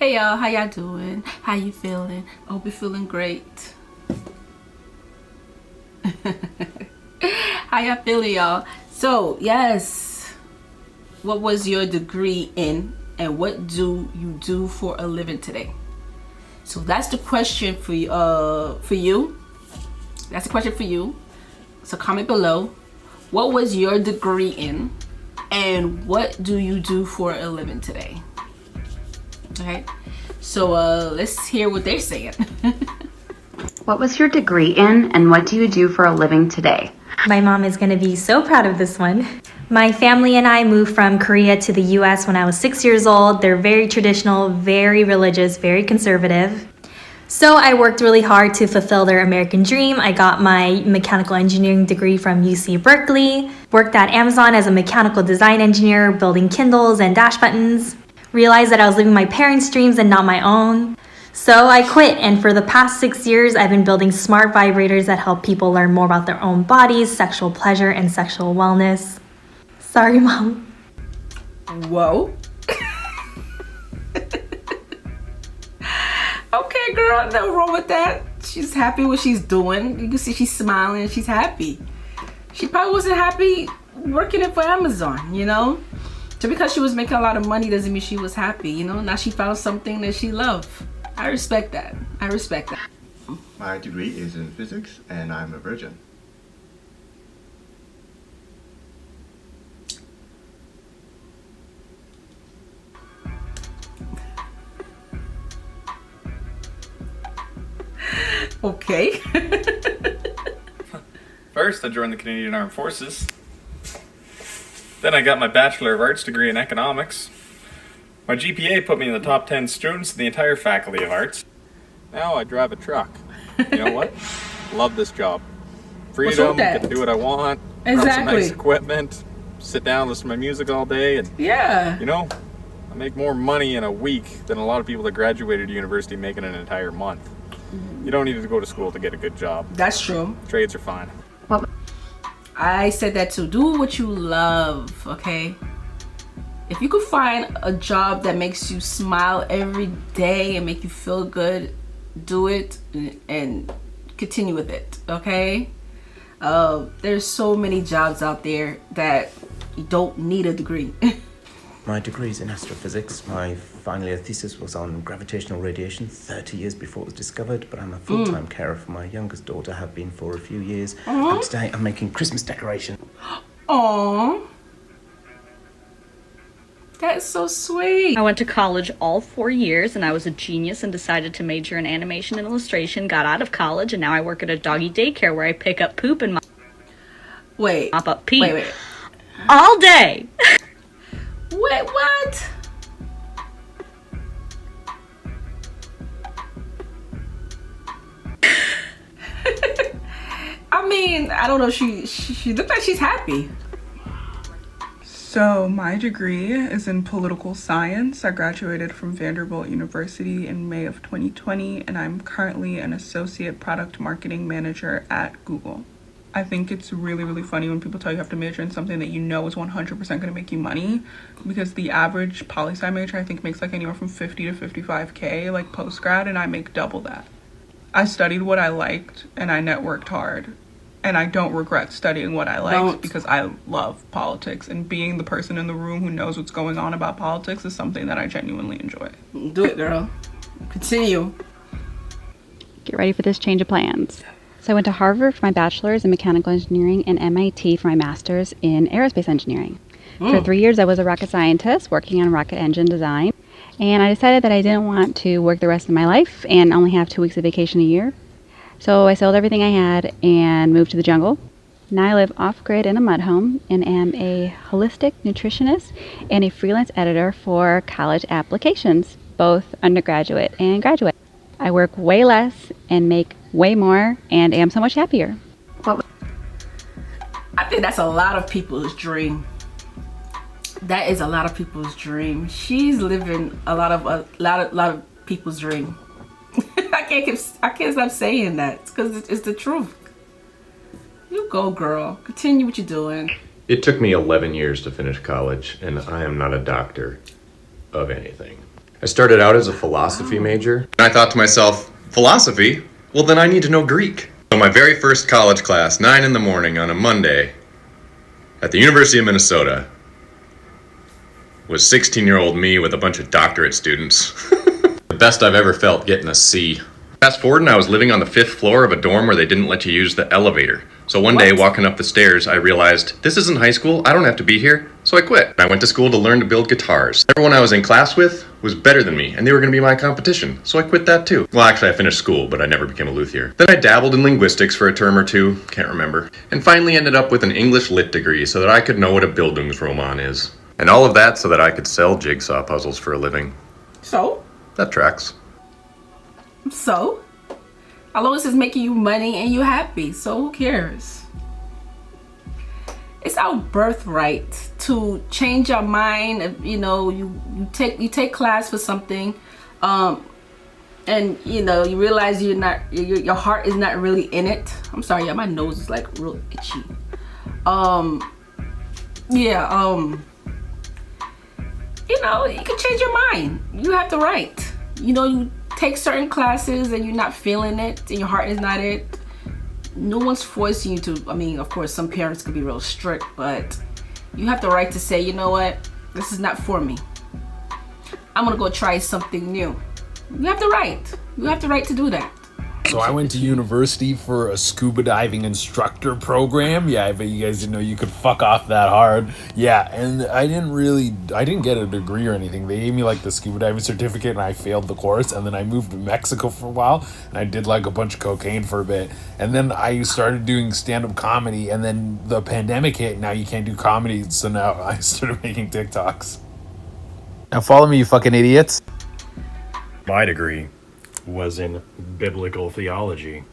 Hey y'all, how y'all doing? How you feeling? Hope you're feeling great. How y'all feeling, y'all? So yes, what was your degree in, and what do you do for a living today? So that's the question for you. That's the question for you. So comment below. What was your degree in, and what do you do for a living today? Okay, so let's hear what they're saying. What was your degree in, and what do you do for a living today? My mom is going to be so proud of this one. My family and I moved from Korea to the US when I was 6 years old. They're very traditional, very religious, very conservative. So I worked really hard to fulfill their American dream. I got my mechanical engineering degree from UC Berkeley, worked at Amazon as a mechanical design engineer, building Kindles and dash buttons. Realized that I was living my parents' dreams and not my own. So I quit, and for the past 6 years, I've been building smart vibrators that help people learn more about their own bodies, sexual pleasure, and sexual wellness. Sorry, Mom. Whoa. Okay, girl, no wrong with that. She's happy with what she's doing. You can see she's smiling and she's happy. She probably wasn't happy working it for Amazon, you know? Just because she was making a lot of money doesn't mean she was happy, you know? Now she found something that she loved. I respect that. I respect that. My degree is in physics, and I'm a virgin. Okay. First, I joined the Canadian Armed Forces. Then I got my Bachelor of Arts degree in economics. My GPA put me in the top 10 students in the entire Faculty of Arts. Now I drive a truck. You know what? Love this job. Freedom, get to do what I want. Exactly. Run some nice equipment. Sit down, listen to my music all day. And, Yeah. you know, I make more money in a week than a lot of people that graduated university make in an entire month. You don't need to go to school to get a good job. That's true. Trades are fine. I said that too. Do what you love, okay? If you could find a job that makes you smile every day and make you feel good, do it and continue with it, okay? There's so many jobs out there that you don't need a degree. My degree is in astrophysics. My final year thesis was on gravitational radiation 30 years before it was discovered, but I'm a full-time carer for my youngest daughter, have been for a few years, and today I'm making Christmas decorations. Aww. That is so sweet. I went to college all 4 years, and I was a genius and decided to major in animation and illustration, got out of college, and now I work at a doggy daycare where I pick up poop and mop up pee. Wait. All day. Wait, what? I mean, I don't know. She looked like she's happy. So my degree is in political science. I graduated from Vanderbilt University in May of 2020, and I'm currently an associate product marketing manager at Google. I think it's really, really funny when people tell you have to major in something that you know is 100% going to make you money, because the average poli-sci major I think makes like anywhere from 50 to 55K like post-grad, and I make double that. I studied what I liked and I networked hard, and I don't regret studying what I liked because I love politics, and being the person in the room who knows what's going on about politics is something that I genuinely enjoy. Do it, girl. Continue. Get ready for this change of plans. So I went to Harvard for my bachelor's in mechanical engineering and MIT for my master's in aerospace engineering. For 3 years I was a rocket scientist working on rocket engine design, and I decided that I didn't want to work the rest of my life and only have 2 weeks of vacation a year. So I sold everything I had and moved to the jungle. Now I live off-grid in a mud home and am a holistic nutritionist and a freelance editor for college applications, both undergraduate and graduate. I work way less and make way more and am so much happier. I think that's a lot of people's dream. That is a lot of people's dream. She's living a lot of people's dream. I can't stop saying that because it's the truth. You go, girl. Continue what you're doing. It took me 11 years to finish college, and I am not a doctor of anything. I started out as a philosophy major. And I thought to myself, philosophy? Well, then I need to know Greek. So my very first college class, 9 in the morning on a Monday, at the University of Minnesota, was 16-year-old me with a bunch of doctorate students. The best I've ever felt getting a C. Fast forward, and I was living on the 5th floor of a dorm where they didn't let you use the elevator. So one day, walking up the stairs, I realized, this isn't high school, I don't have to be here, so I quit. I went to school to learn to build guitars. Everyone I was in class with was better than me, and they were going to be my competition, so I quit that too. Well, actually, I finished school, but I never became a luthier. Then I dabbled in linguistics for a term or two, can't remember, and finally ended up with an English lit degree so that I could know what a Bildungsroman is. And all of that so that I could sell jigsaw puzzles for a living. So? That tracks. So? As long as it's making you money and you happy, so who cares? It's our birthright to change our mind. You know, you take class for something, and you know you realize your heart is not really in it. I'm sorry, yeah, my nose is like real itchy. You know, you can change your mind. You have the right. You know, you take certain classes and you're not feeling it and your heart is not it. No one's forcing you to. I mean, of course, some parents could be real strict, but you have the right to say, you know what, this is not for me. I'm gonna go try something new. You have the right. You have the right to do that. So I went to university for a scuba diving instructor program. Yeah, I bet you guys didn't know you could fuck off that hard. Yeah, and I didn't get a degree or anything. They gave me like the scuba diving certificate and I failed the course. And then I moved to Mexico for a while and I did like a bunch of cocaine for a bit. And then I started doing stand-up comedy and then the pandemic hit. Now you can't do comedy. So now I started making TikToks. Now follow me, you fucking idiots. My degree was in biblical theology,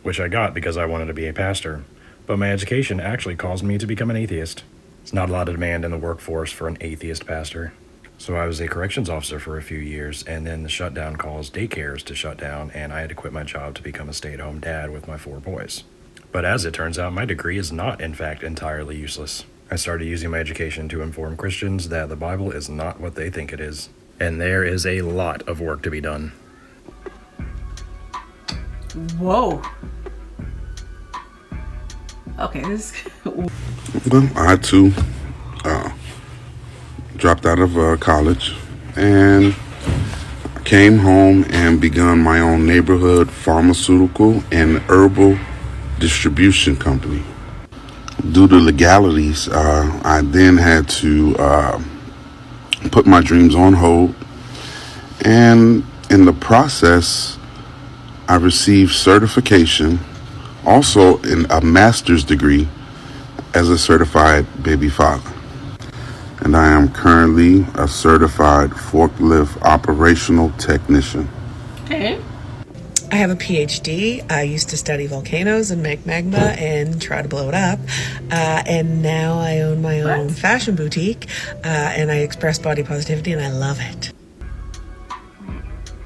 which I got because I wanted to be a pastor. But my education actually caused me to become an atheist. There's not a lot of demand in the workforce for an atheist pastor. So I was a corrections officer for a few years, and then the shutdown caused daycares to shut down, and I had to quit my job to become a stay-at-home dad with my 4 boys. But as it turns out, my degree is not, in fact, entirely useless. I started using my education to inform Christians that the Bible is not what they think it is. And there is a lot of work to be done. Whoa. Okay, this. Well, I too dropped out of college and came home and begun my own neighborhood pharmaceutical and herbal distribution company. Due to legalities, I then had to put my dreams on hold, and in the process I received certification, also in a master's degree as a certified baby father. And I am currently a certified forklift operational technician. Okay. I have a PhD. I used to study volcanoes and make magma and try to blow it up. And now I own my own fashion boutique, and I express body positivity, and I love it.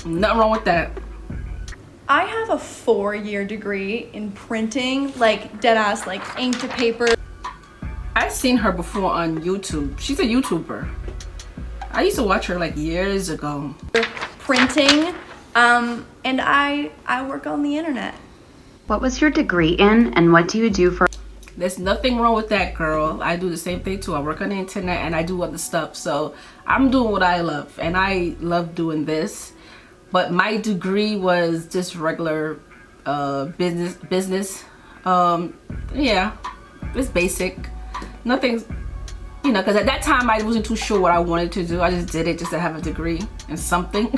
Nothing wrong with that. I have a 4-year degree in printing, like dead ass, like ink to paper. I've seen her before on YouTube. She's a YouTuber. I used to watch her like years ago. Printing, and I work on the internet. What was your degree in, and what do you do for? There's nothing wrong with that, girl. I do the same thing too. I work on the internet and I do other stuff. So I'm doing what I love, and I love doing this. But my degree was just regular business. Yeah, it's basic. Nothing, you know, because at that time I wasn't too sure what I wanted to do. I just did it just to have a degree in something.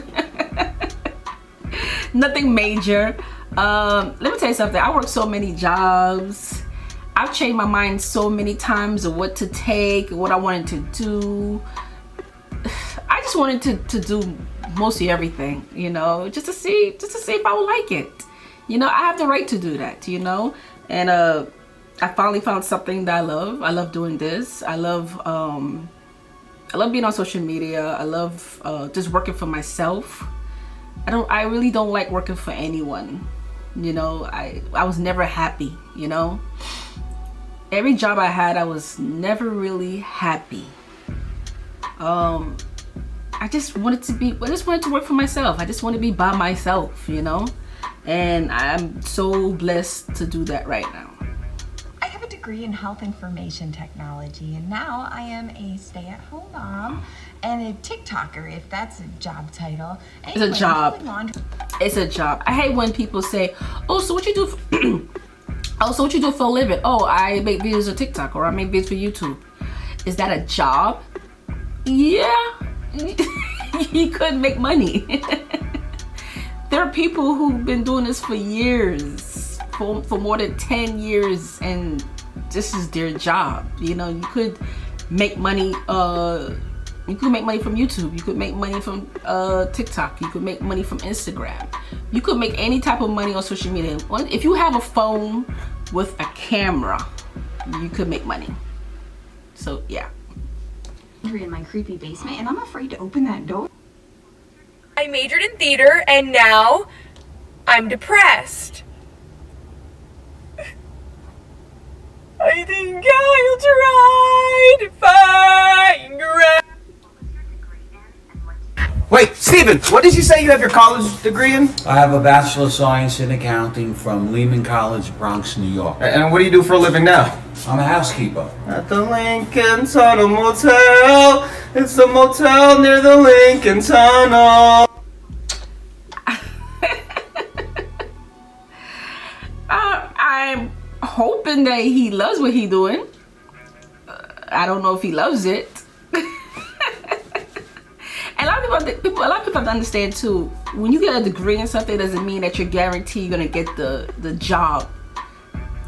Nothing major. Let me tell you something. I worked so many jobs. I've changed my mind so many times of what to take, what I wanted to do. I just wanted to do mostly everything, you know, just to see if I would like it. You know, I have the right to do that, you know. And I finally found something that I love. I love doing this. I love being on social media. I love just working for myself. I really don't like working for anyone. You know, I was never happy, you know. Every job I had, I was never really happy. I just wanted to work for myself. I just want to be by myself, you know? And I'm so blessed to do that right now. I have a degree in health information technology, and now I am a stay-at-home mom and a TikToker, if that's a job title. It's a job. It's a job. I hate when people say, "Oh, so what you do?" So what you do for a living? Oh, I make videos on TikTok, or I make videos for YouTube. Is that a job? Yeah, you could make money. There are people who've been doing this for years, for more than 10 years, and this is their job. You know, you could make money. You could make money from YouTube. You could make money from TikTok. You could make money from Instagram. You could make any type of money on social media. If you have a phone with a camera, you could make money. So yeah. In my creepy basement, and I'm afraid to open that door. I majored in theater, and now I'm depressed. I think I'll try to find Greg. Wait, Steven, what did you say you have your college degree in? I have a Bachelor of Science in Accounting from Lehman College, Bronx, New York. And what do you do for a living now? I'm a housekeeper. At the Lincoln Tunnel Motel. It's the motel near the Lincoln Tunnel. I'm hoping that he loves what he's doing. I don't know if he loves it. And a lot of people have to understand too, when you get a degree in something, doesn't mean that you're guaranteed you're gonna get the job.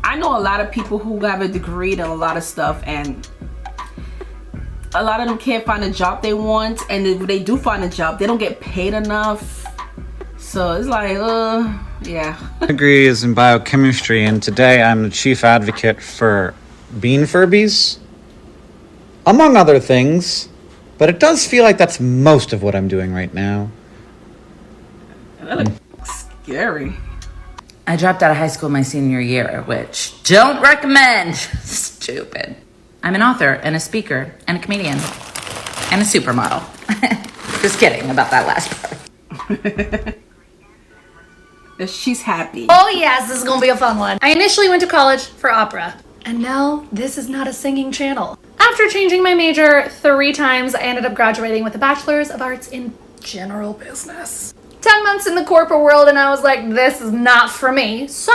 I know a lot of people who have a degree in a lot of stuff, and a lot of them can't find a job they want, and if they do find a job, they don't get paid enough. So it's like, yeah. My degree is in biochemistry, and today I'm the chief advocate for bean Furbies, among other things. But it does feel like that's most of what I'm doing right now. That looks scary. I dropped out of high school my senior year, which don't recommend. Stupid. I'm an author and a speaker and a comedian and a supermodel. Just kidding about that last part. She's happy. Oh yes, this is gonna be a fun one. I initially went to college for opera, and now this is not a singing channel. After changing my major 3 times, I ended up graduating with a Bachelor's of Arts in General Business. 10 months in the corporate world, and I was like, this is not for me. So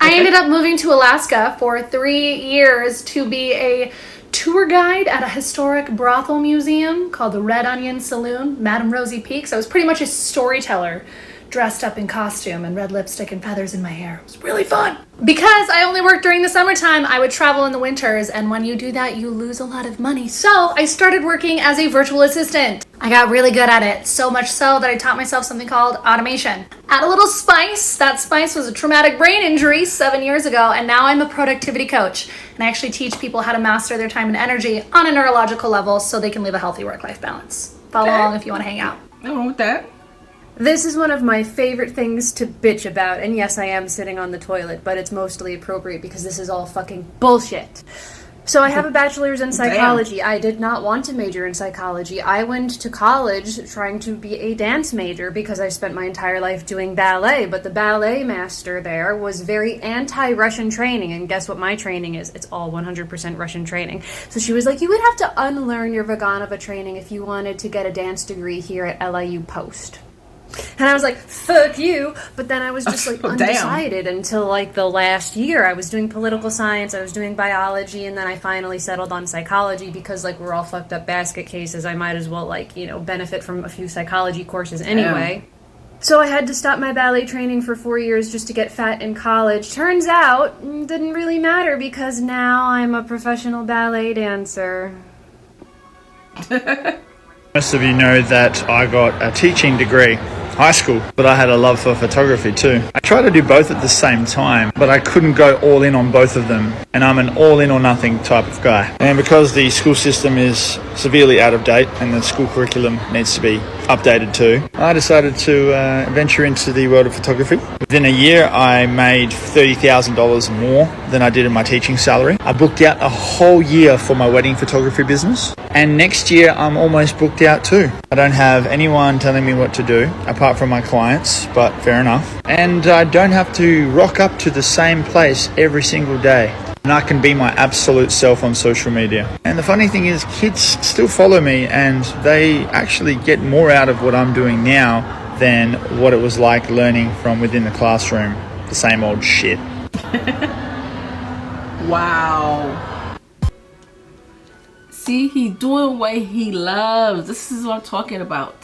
I ended up moving to Alaska for 3 years to be a tour guide at a historic brothel museum called the Red Onion Saloon, Madame Rosie Peaks. I was pretty much a storyteller, dressed up in costume and red lipstick and feathers in my hair. It was really fun. Because I only worked during the summertime, I would travel in the winters, and when you do that, you lose a lot of money. So I started working as a virtual assistant. I got really good at it, so much so that I taught myself something called automation. Add a little spice. That spice was a traumatic brain injury 7 years ago, and now I'm a productivity coach. And I actually teach people how to master their time and energy on a neurological level so they can live a healthy work-life balance. Follow along if you want to hang out. Nothing wrong with that. This is one of my favorite things to bitch about, and yes, I am sitting on the toilet, but it's mostly appropriate because this is all fucking bullshit. So I have a bachelor's in psychology. I did not want to major in psychology. I went to college trying to be a dance major because I spent my entire life doing ballet, but the ballet master there was very anti-Russian training, and guess what my training is? It's all 100% Russian training. So she was like, you would have to unlearn your Vaganova training if you wanted to get a dance degree here at LIU Post. And I was like, fuck you. But then I was just like undecided until like the last year. I was doing political science, I was doing biology, and then I finally settled on psychology because like we're all fucked up basket cases. I might as well like, you know, benefit from a few psychology courses anyway. So I had to stop my ballet training for 4 years just to get fat in college. Turns out, it didn't really matter because now I'm a professional ballet dancer. Most of you know that I got a teaching degree, high school, but I had a love for photography too. I tried to do both at the same time, but I couldn't go all in on both of them, and I'm an all in or nothing type of guy. And because the school system is severely out of date and the school curriculum needs to be updated to. I decided to venture into the world of photography. Within a year, I made $30,000 more than I did in my teaching salary. I booked out a whole year for my wedding photography business. And next year, I'm almost booked out too. I don't have anyone telling me what to do, apart from my clients, but fair enough. And I don't have to rock up to the same place every single day. And I can be my absolute self on social media. And the funny thing is, kids still follow me and they actually get more out of what I'm doing now than what it was like learning from within the classroom. The same old shit. Wow. See, he doing what he loves. This is what I'm talking about.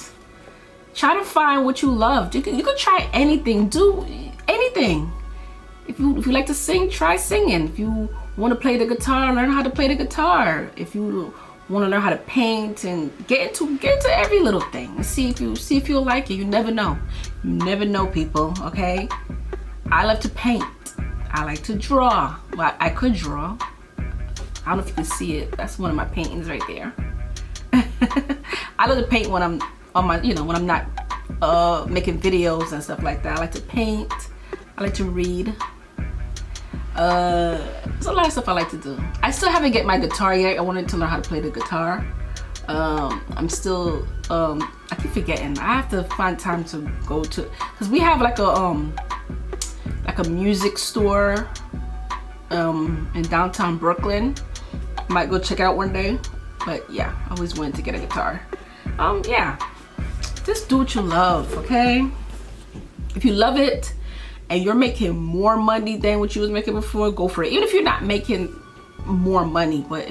Try to find what you love. You can try anything. Do anything. If you like to sing, try singing. If you want to play the guitar, learn how to play the guitar. If you want to learn how to paint and get into every little thing and see if you'll like it. You never know. You never know, people. Okay. I love to paint. I like to draw. Well, I could draw. I don't know if you can see it. That's one of my paintings right there. I love to paint when I'm on my, when I'm not making videos and stuff like that. I like to paint. I like to read. There's a lot of stuff I like to do. I still haven't get my guitar yet. I wanted to learn how to play the guitar. I'm still I keep forgetting. I have to find time to go to, because we have like a music store in downtown Brooklyn. Might go check out one day. But yeah, I always wanted to get a guitar. Yeah, just do what you love, okay? If you love it and you're making more money than what you was making before, go for it. Even if you're not making more money, but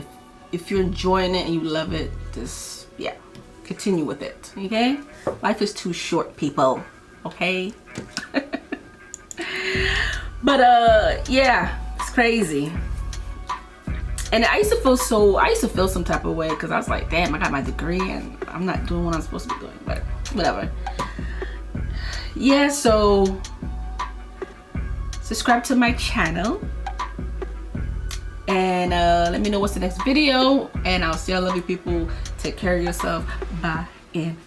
if you're enjoying it and you love it, just, yeah, continue with it, okay? Life is too short, people, okay? But yeah, it's crazy. And I used to feel some type of way, because I was like, damn, I got my degree and I'm not doing what I'm supposed to be doing, but whatever. Yeah, so subscribe to my channel and let me know what's the next video, and I'll see all of you people. Take care of yourself. Bye and